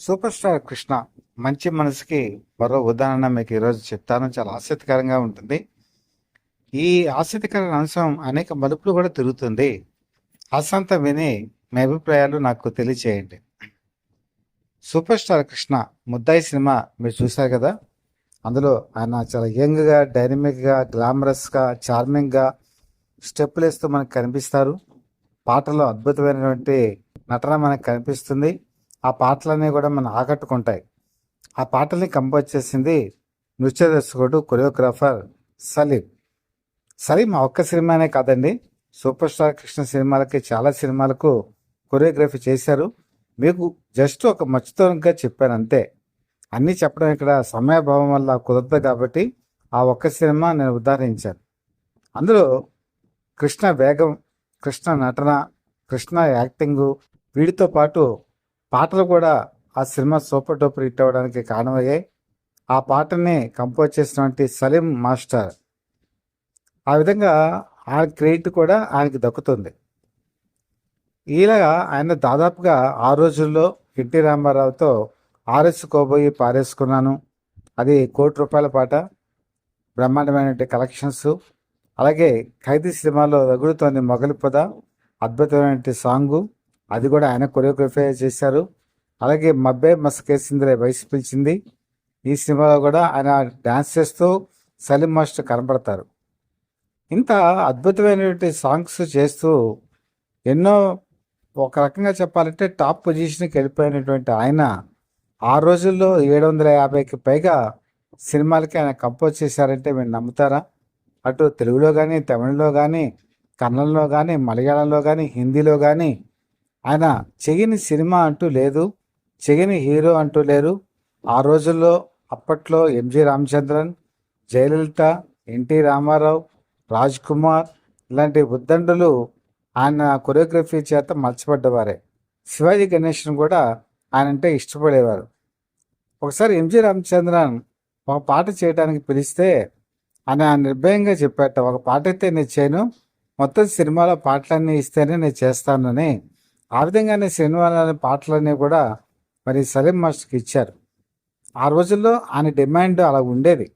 Super star Krishna మంచి మనసుకి మరో ఉదాహరణ మీకు ఈరోజు చెప్తాను. చాలా ఆసక్తికరంగా ఉంటుంది. ఈ ఆసక్తికరమైన అంశం అనేక మలుపులు కూడా తిరుగుతుంది. ఆశాంతం విని మీ అభిప్రాయాలు నాకు తెలియచేయండి. సూపర్ స్టార్ కృష్ణ ముద్దాయి సినిమా మీరు చూశారు కదా. అందులో ఆయన చాలా యంగ్గా, డైనమిక్గా, గ్లామరస్గా, చార్మింగ్గా స్టెప్పులు వేస్తూ మనకు కనిపిస్తారు. పాటలో అద్భుతమైనటువంటి నటన మనకు కనిపిస్తుంది. ఆ పాటలన్నీ కూడా మనం ఆకట్టుకుంటాయి. ఆ పాటల్ని కంపోజ్ చేసింది నృత్య దర్శకుడు, కొరియోగ్రాఫర్ సలీం. సలీం ఆ ఒక్క సినిమానే కాదండి, సూపర్ స్టార్ కృష్ణ సినిమాలకి చాలా సినిమాలకు కొరియోగ్రఫీ చేశారు. మీకు జస్ట్ ఒక మచ్చుతోగా చెప్పాను అంతే. అన్నీ చెప్పడం ఇక్కడ సమయాభావం వల్ల కుదరదు కాబట్టి ఆ ఒక్క సినిమా నేను ఉదాహరించాను. అందులో కృష్ణ వేగం, కృష్ణ నటన, కృష్ణ యాక్టింగు, వీటితో పాటు పాటలు కూడా ఆ సినిమా సూపర్ డూపర్ హిట్ అవ్వడానికి కారణమయ్యాయి. ఆ పాటని కంపోజ్ చేసినటువంటి సలీం మాస్టర్. ఆ విధంగా ఆ క్రెడిట్ కూడా ఆయనకి దక్కుతుంది. ఇలాగా ఆయన దాదాపుగా ఆ రోజుల్లో ఎన్టీ రామారావుతో ఆరేసుకోబోయి పారేసుకున్నాను, అది ₹1,00,00,000 పాట, బ్రహ్మాండమైనటువంటి కలెక్షన్స్. అలాగే ఖైదీ సినిమాలో రగులుతోంది మొగలి పొద, అద్భుతమైనటువంటి సాంగు, అది కూడా ఆయన కొరియోగ్రఫీ చేశారు. అలాగే మబ్బే మసకేసిందిలే వయసు పిలిచింది, ఈ సినిమాలో కూడా ఆయన డ్యాన్స్ చేస్తూ సలీం మాస్టర్ కనబడతారు. ఇంత అద్భుతమైనటువంటి సాంగ్స్ చేస్తూ ఎన్నో, ఒక రకంగా చెప్పాలంటే టాప్ పొజిషన్కి వెళ్ళిపోయినటువంటి ఆయన ఆ రోజుల్లో 750కి పైగా సినిమాలకి ఆయన కంపోజ్ చేశారంటే మీరు నమ్ముతారా? అటు తెలుగులో కానీ, తమిళలో కానీ, కన్నడంలో కానీ, మలయాళంలో కానీ, హిందీలో కానీ ఆయన చెయ్యని సినిమా అంటూ లేదు, చెయ్యని హీరో అంటూ లేరు. ఆ రోజుల్లో అప్పట్లో ఎంజి రామచంద్రన్, జయలలిత, ఎన్టీ రామారావు, రాజ్ కుమార్ ఇలాంటి ఉద్దండులు ఆయన కొరియోగ్రఫీ చేత మర్చిపడ్డవారే. శివాజీ గణేషన్ కూడా ఆయన అంటే ఇష్టపడేవారు. ఒకసారి ఎంజి రామచంద్రన్ ఒక పాట చేయడానికి పిలిస్తే ఆయన నిర్భయంగా చెప్పాట, ఒక పాట అయితే నేను చేయను, మొత్తం సినిమాలో పాటలన్నీ ఇస్తేనే నేను చేస్తానని. ఆ విధంగానే సినిమాలోని పాటలన్నీ కూడా మరి సలీం మాస్టర్కి ఇచ్చారు. ఆ రోజుల్లో ఆయన డిమాండ్ అలా ఉండేది.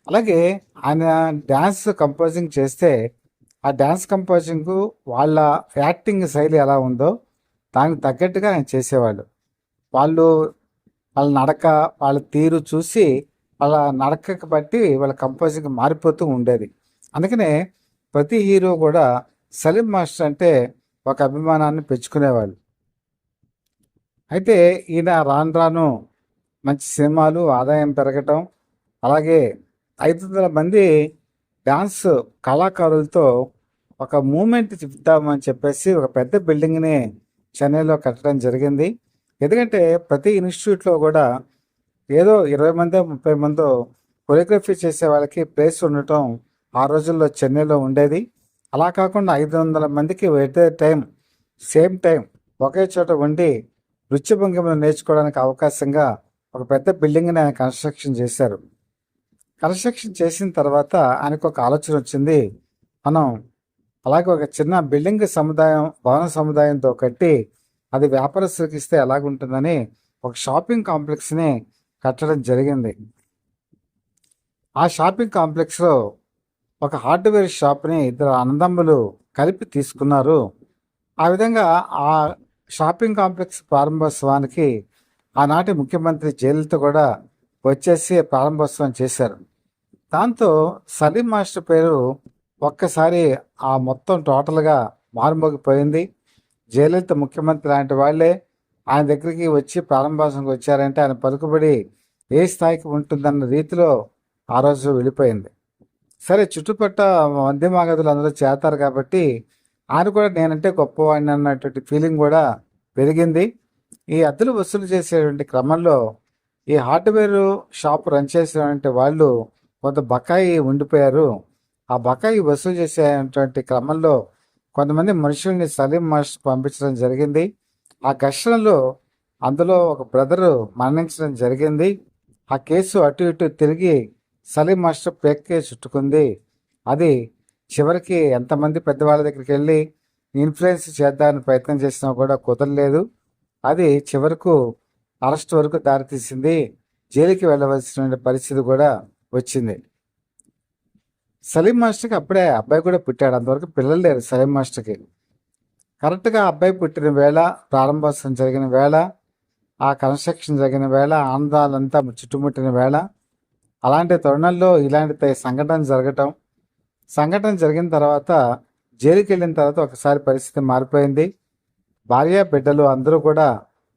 అలాగే ఆయన డ్యాన్స్ కంపోజింగ్ చేస్తే ఆ డ్యాన్స్ కంపోజింగ్ వాళ్ళ యాక్టింగ్ శైలి ఎలా ఉందో దానికి తగ్గట్టుగా ఆయన చేసేవాళ్ళు. వాళ్ళు వాళ్ళ నడక, వాళ్ళ తీరు చూసి వాళ్ళ నడకకి బట్టి వాళ్ళ కంపోజింగ్ మారిపోతూ ఉండేది. అందుకనే ప్రతి హీరో కూడా సలీం మాస్టర్ అంటే ఒక అభిమానాన్ని పెంచుకునేవాళ్ళు. అయితే ఈయన రాను రాను మంచి సినిమాలు, ఆదాయం పెరగటం, అలాగే 500 మంది డాన్స్ కళాకారులతో ఒక మూమెంట్ చెప్తామని చెప్పేసి ఒక పెద్ద బిల్డింగ్ని చెన్నైలో కట్టడం జరిగింది. ఎందుకంటే ప్రతి ఇన్స్టిట్యూట్లో కూడా ఏదో 20 మందో 30 మందో కొరియోగ్రఫీ చేసే వాళ్ళకి ప్లేస్ ఉండటం ఆ రోజుల్లో చెన్నైలో ఉండేది. అలా కాకుండా 500 మందికి at a time, same time ఒకే చోట ఉండి నృత్య భంగిమలు నేర్చుకోవడానికి అవకాశంగా ఒక పెద్ద బిల్డింగ్ని ఆయన కన్స్ట్రక్షన్ చేశారు. కన్స్ట్రక్షన్ చేసిన తర్వాత ఆయనకు ఒక ఆలోచన వచ్చింది, మనం అలాగే ఒక చిన్న బిల్డింగ్ సముదాయం, భవన సముదాయంతో కట్టి అది వ్యాపారస్తులకు ఇస్తే ఎలాగుంటుందని ఒక షాపింగ్ కాంప్లెక్స్ని కట్టడం జరిగింది. ఆ షాపింగ్ కాంప్లెక్స్లో ఒక హార్డ్వేర్ షాప్ని ఇద్దరు అన్నదమ్ములు కలిపి తీసుకున్నారు. ఆ విధంగా ఆ షాపింగ్ కాంప్లెక్స్ ప్రారంభోత్సవానికి ఆనాటి ముఖ్యమంత్రి జయలలిత కూడా వచ్చేసి ప్రారంభోత్సవం చేశారు. దాంతో సలీం మాస్టర్ పేరు ఒక్కసారి ఆ మొత్తం టోటల్గా మారుమోగిపోయింది. జయలలిత, ముఖ్యమంత్రి లాంటి వాళ్ళే ఆయన దగ్గరికి వచ్చి ప్రారంభోత్సవంకి వచ్చారంటే ఆయన పలుకుబడి ఏ స్థాయికి ఉంటుందన్న రీతిలో ఆ రోజు వెళ్ళిపోయింది. సరే, చుట్టుపక్కల మధ్యమాగదులు అందరూ చేస్తారు కాబట్టి ఆయన కూడా నేనంటే గొప్పవాడిని అన్నటువంటి ఫీలింగ్ కూడా పెరిగింది. ఈ అద్దెలు వసూలు చేసేటువంటి క్రమంలో ఈ హార్డ్వేర్ షాప్ రన్ చేసేటువంటి వాళ్ళు కొంత బకాయి ఉండిపోయారు. ఆ బకాయి వసూలు చేసేటువంటి క్రమంలో కొంతమంది మనుషుల్ని సలీం మాస్టర్ పంపించడం జరిగింది. ఆ ఘర్షణలో అందులో ఒక బ్రదరు మరణించడం జరిగింది. ఆ కేసు అటు ఇటు తిరిగి సలీం మాస్టర్ పేక్కే చుట్టుకుంది. అది చివరికి ఎంతమంది పెద్దవాళ్ళ దగ్గరికి వెళ్ళి ఇన్ఫ్లుయెన్స్ చేద్దామని ప్రయత్నం చేసినా కూడా కుదరలేదు. అది చివరకు అరెస్ట్ వరకు దారితీసింది. జైలుకి వెళ్ళవలసిన పరిస్థితి కూడా వచ్చింది. సలీం మాస్టర్కి అప్పుడే అబ్బాయి కూడా పుట్టాడు. అంతవరకు పిల్లలు లేరు సలీం మాస్టర్కి. కరెక్ట్గా అబ్బాయి పుట్టిన వేళ, ప్రారంభోత్సవం జరిగిన వేళ, ఆ కన్స్ట్రక్షన్ జరిగిన వేళ, ఆనందాలంతా చుట్టుముట్టిన వేళ, అలాంటి తరుణంలో ఇలాంటి సంఘటన జరిగిన తర్వాత జైలుకి వెళ్ళిన తర్వాత ఒకసారి పరిస్థితి మారిపోయింది. భార్య బిడ్డలు అందరూ కూడా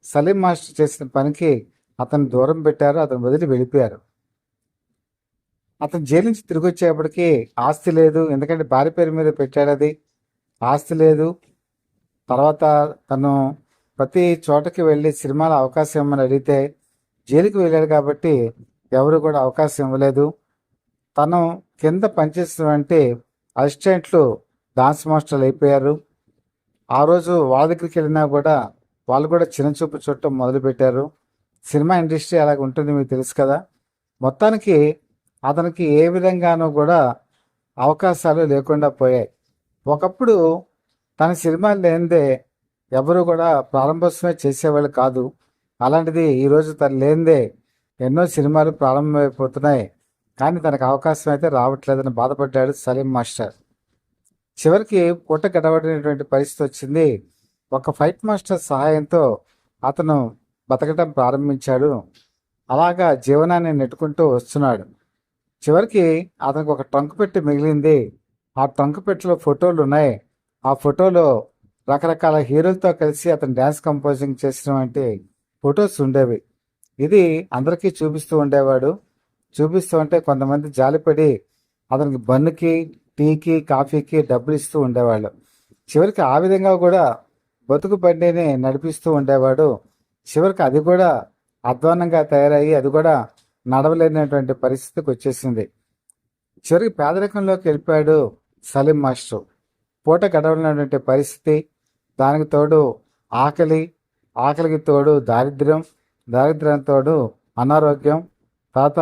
సలీం మాస్టర్ చేసిన పనికి అతను దూరం పెట్టారు, అతను వదిలి వెళ్ళిపోయారు. అతను జైలు నుంచి తిరిగి వచ్చేప్పటికి ఆస్తి లేదు, ఎందుకంటే భార్య పేరు మీద పెట్టాడు, అది ఆస్తి లేదు. తర్వాత తను ప్రతి చోటకి వెళ్ళి సినిమాల అవకాశం ఇవ్వమని అడిగితే జైలుకి వెళ్ళాడు కాబట్టి ఎవరు కూడా అవకాశం ఇవ్వలేదు. తను కింద పనిచేస్తున్నటువంటి అసిస్టెంట్లు డాన్స్ మాస్టర్లు అయిపోయారు. ఆ రోజు వాళ్ళ దగ్గరికి వెళ్ళినా కూడా వాళ్ళు కూడా చిన్నచూపు చూడటం మొదలుపెట్టారు. సినిమా ఇండస్ట్రీ అలాగ ఉంటుంది, మీకు తెలుసు కదా. మొత్తానికి అతనికి ఏ విధంగానూ కూడా అవకాశాలు లేకుండా పోయాయి. ఒకప్పుడు తన సినిమాలు లేనిదే ఎవరు కూడా ప్రారంభోత్సవమే చేసేవాళ్ళు కాదు. అలాంటిది ఈరోజు తను లేనిదే ఎన్నో సినిమాలు ప్రారంభమైపోతున్నాయి, కానీ తనకు అవకాశం అయితే రావట్లేదని బాధపడ్డాడు సలీం మాస్టర్. చివరికి పూట గడవడినటువంటి పరిస్థితి వచ్చింది. ఒక ఫైట్ మాస్టర్ సహాయంతో అతను బతకటం ప్రారంభించాడు. అలాగా జీవనాన్ని నెట్టుకుంటూ వస్తున్నాడు. చివరికి అతనికి ఒక ట్రంక్ పెట్టి మిగిలింది. ఆ ట్రంక్ పెట్టిలో ఫోటోలు ఉన్నాయి. ఆ ఫోటోలో రకరకాల హీరోలతో కలిసి అతను డ్యాన్స్ కంపోజింగ్ చేసినటువంటి ఫొటోస్ ఉండేవి. ఇది అందరికీ చూపిస్తూ ఉండేవాడు. చూపిస్తూ ఉంటే కొంతమంది జాలిపడి అతనికి బన్నుకి, టీకి, కాఫీకి డబ్బులు ఇస్తూ ఉండేవాళ్ళు. చివరికి ఆ విధంగా కూడా బతుకు బండిని నడిపిస్తూ ఉండేవాడు. చివరికి అది కూడా అధ్వానంగా తయారయ్యి అది కూడా నడవలేనటువంటి పరిస్థితికి వచ్చేసింది. చివరికి పేదరికంలోకి వెళ్ళిపోయాడు సలీం మాస్టర్. పూట గడవలేనటువంటి పరిస్థితి, దానికి తోడు ఆకలికి తోడు దారిద్ర్యం తోడు అనారోగ్యం, తర్వాత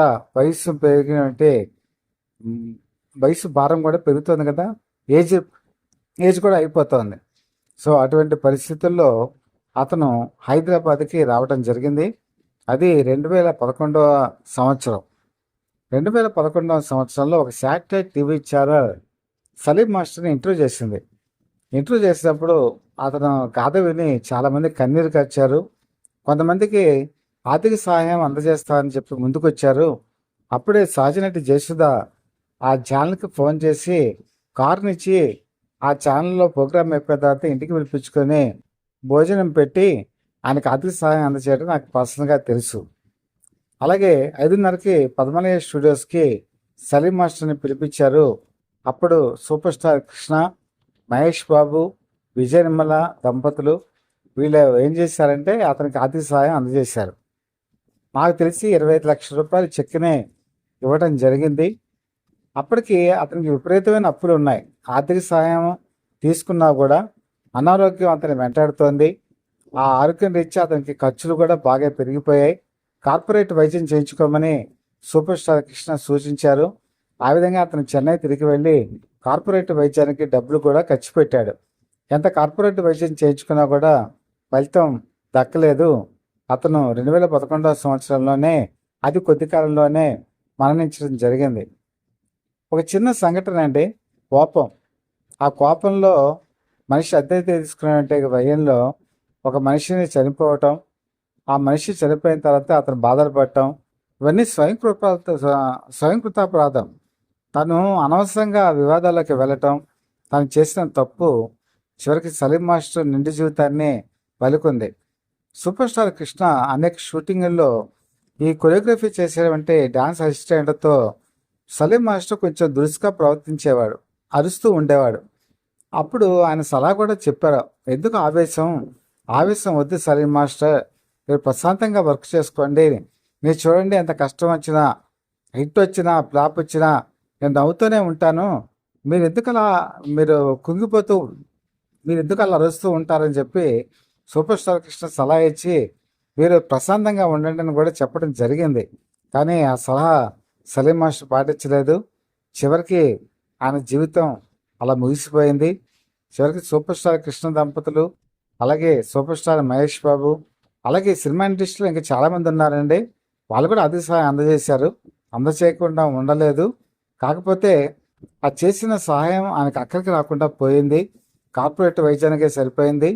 వయసు భారం కూడా పెరుగుతుంది కదా, ఏజ్ కూడా అయిపోతుంది. సో అటువంటి పరిస్థితుల్లో అతను హైదరాబాద్కి రావడం జరిగింది. అది 2011 సంవత్సరం. 2011 సంవత్సరంలో ఒక శాటిలైట్ టీవీ ఛానల్ సలీం మాస్టర్ని ఇంటర్వ్యూ చేసినప్పుడు అతను గాథ విని చాలామంది కన్నీరు కార్చారు. కొంతమందికి ఆర్థిక సహాయం అందజేస్తామని చెప్పి ముందుకొచ్చారు. అప్పుడే సహజనటి జయసుధ ఆ ఛానల్కి ఫోన్ చేసి కారునిచ్చి ఆ ఛానల్లో ప్రోగ్రామ్ అయిపోయిన తర్వాత ఇంటికి పిలిపించుకొని భోజనం పెట్టి ఆయనకు ఆర్థిక సహాయం అందజేయడం నాకు పర్సనల్గా తెలుసు. అలాగే 5:30కి పద్మలయ స్టూడియోస్కి సలీం మాస్టర్ని పిలిపించారు. అప్పుడు సూపర్ స్టార్ కృష్ణ, మహేష్ బాబు, విజయ నిర్మల దంపతులు వీళ్ళు ఏం చేశారంటే అతనికి ఆర్థిక సహాయం అందజేశారు. నాకు తెలిసి 25 లక్షల రూపాయలు చెక్ని ఇవ్వడం జరిగింది. అప్పటికి అతనికి విపరీతమైన అప్పులు ఉన్నాయి. ఆర్థిక సహాయం తీసుకున్నా కూడా అనారోగ్యం అతని వెంటాడుతోంది. ఆ ఆరోగ్యం రీత్యా అతనికి ఖర్చులు కూడా బాగా పెరిగిపోయాయి. కార్పొరేట్ వైద్యం చేయించుకోమని సూపర్ స్టార్ కృష్ణ సూచించారు. ఆ విధంగా అతను చెన్నై తిరిగి వెళ్ళి కార్పొరేట్ వైద్యానికి డబ్బులు కూడా ఖర్చు పెట్టాడు. ఎంత కార్పొరేట్ వైద్యం చేయించుకున్నా కూడా ఫలితం దక్కలేదు. అతను 2011 సంవత్సరంలోనే అతి కొద్ది కాలంలోనే మరణించడం జరిగింది. ఒక చిన్న సంఘటన అండి, కోపం. ఆ కోపంలో మనిషి అద్దె తీసుకునే భయంలో ఒక మనిషిని చనిపోవటం, ఆ మనిషి చనిపోయిన తర్వాత అతను బాధపడటం, ఇవన్నీ స్వయంకృతాపరాధం. తను అనవసరంగా వివాదాల్లోకి వెళ్ళటం, తను చేసిన తప్పు చివరికి సలీం మాస్టర్ నిండు జీవితాన్ని పలుకుంది. సూపర్ స్టార్ కృష్ణ అనేక షూటింగుల్లో ఈ కొరియోగ్రఫీ చేసేటువంటి డాన్స్ అసిస్టెంట్తో సలీం మాస్టర్ కొంచెం దురుసుగా ప్రవర్తించేవాడు, అరుస్తూ ఉండేవాడు. అప్పుడు ఆయన సలహా కూడా చెప్పారు, ఎందుకు ఆవేశం వద్దు సలీం మాస్టర్, మీరు ప్రశాంతంగా వర్క్ చేసుకోండి. మీరు చూడండి, ఎంత కష్టం వచ్చినా, హిట్ వచ్చినా, ఫ్లాప్ వచ్చినా నేను నవ్వుతూనే ఉంటాను. మీరు ఎందుకు అలా అరుస్తూ ఉంటారని చెప్పి సూపర్ స్టార్ కృష్ణ సలహా ఇచ్చి మీరు ప్రశాంతంగా ఉండండి అని కూడా చెప్పడం జరిగింది. కానీ ఆ సలహా సలీం మాస్టర్ పాటించలేదు. చివరికి ఆయన జీవితం అలా ముగిసిపోయింది. చివరికి సూపర్ స్టార్ కృష్ణ దంపతులు, అలాగే సూపర్ స్టార్ మహేష్ బాబు, అలాగే సినిమా ఇండస్ట్రీలో ఇంకా చాలామంది ఉన్నారండి. వాళ్ళు కూడా ఆర్థిక సహాయం అందజేశారు. అందచేయకుండా ఉండలేదు. కాకపోతే ఆ చేసిన సహాయం ఆయనకు అక్కడికి రాకుండా పోయింది. కార్పొరేట్ వైద్యానికే సరిపోయింది.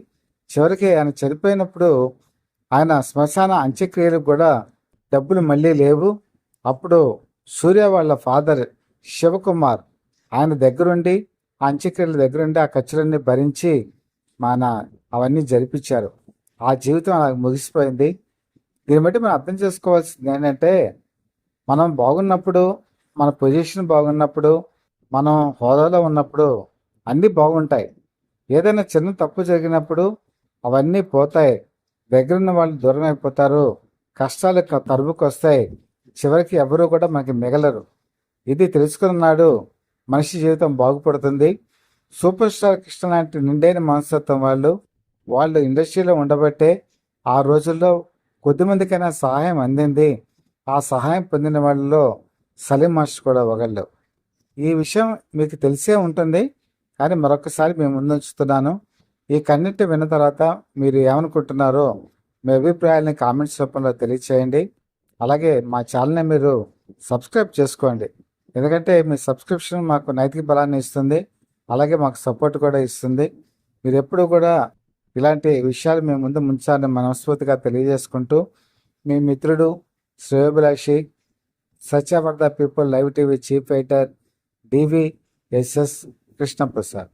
చివరికి ఆయన చనిపోయినప్పుడు ఆయన శ్మశాన అంత్యక్రియలకు కూడా డబ్బులు మళ్ళీ లేవు. అప్పుడు సూర్య వాళ్ళ ఫాదర్ శివకుమార్ ఆయన దగ్గరుండి ఆ అంత్యక్రియల దగ్గరుండి ఆ ఖర్చులన్నీ భరించి మన అవన్నీ జరిపించారు. ఆ జీవితం అలా ముగిసిపోయింది. దీన్ని బట్టి మనం అర్థం చేసుకోవాల్సింది ఏంటంటే, మనం బాగున్నప్పుడు, మన పొజిషన్ బాగున్నప్పుడు, మనం హోదాలో ఉన్నప్పుడు అన్నీ బాగుంటాయి. ఏదైనా చిన్న తప్పు జరిగినప్పుడు అవన్నీ పోతాయి. దగ్గరున్న వాళ్ళు దూరం అయిపోతారు. కష్టాలు తరుముకొస్తాయి. చివరికి ఎవరు కూడా మనకి మిగలరు. ఇది తెలుసుకున్నాడు మనిషి జీవితం బాగుపడుతుంది. సూపర్ స్టార్ కృష్ణ లాంటి నిండైన మనస్తత్వం వాళ్ళు ఇండస్ట్రీలో ఉండబట్టే ఆ రోజుల్లో కొద్దిమందికైనా సహాయం అందింది. ఆ సహాయం పొందిన వాళ్ళలో సలీం మాస్టర్ కూడా ఒకళ్ళు. ఈ విషయం మీకు తెలిసే ఉంటుంది, కానీ మరొకసారి మేము ముందుంచుతున్నాను. ఈ కన్నిటి విన్న తర్వాత మీరు ఏమనుకుంటున్నారో మీ అభిప్రాయాలని కామెంట్స్ రూపంలో తెలియచేయండి. అలాగే మా ఛానల్ని మీరు సబ్స్క్రైబ్ చేసుకోండి. ఎందుకంటే మీ సబ్స్క్రిప్షన్ మాకు నైతిక బలాన్ని ఇస్తుంది, అలాగే మాకు సపోర్ట్ కూడా ఇస్తుంది. మీరు ఎప్పుడు కూడా ఇలాంటి విషయాలు మేము ముందు ముంచాలని మనస్ఫూర్తిగా తెలియజేసుకుంటూ, మీ మిత్రుడు శ్రేయోభిలాషి Satya for the people live TV chief editor DVSS Krishnaprasad.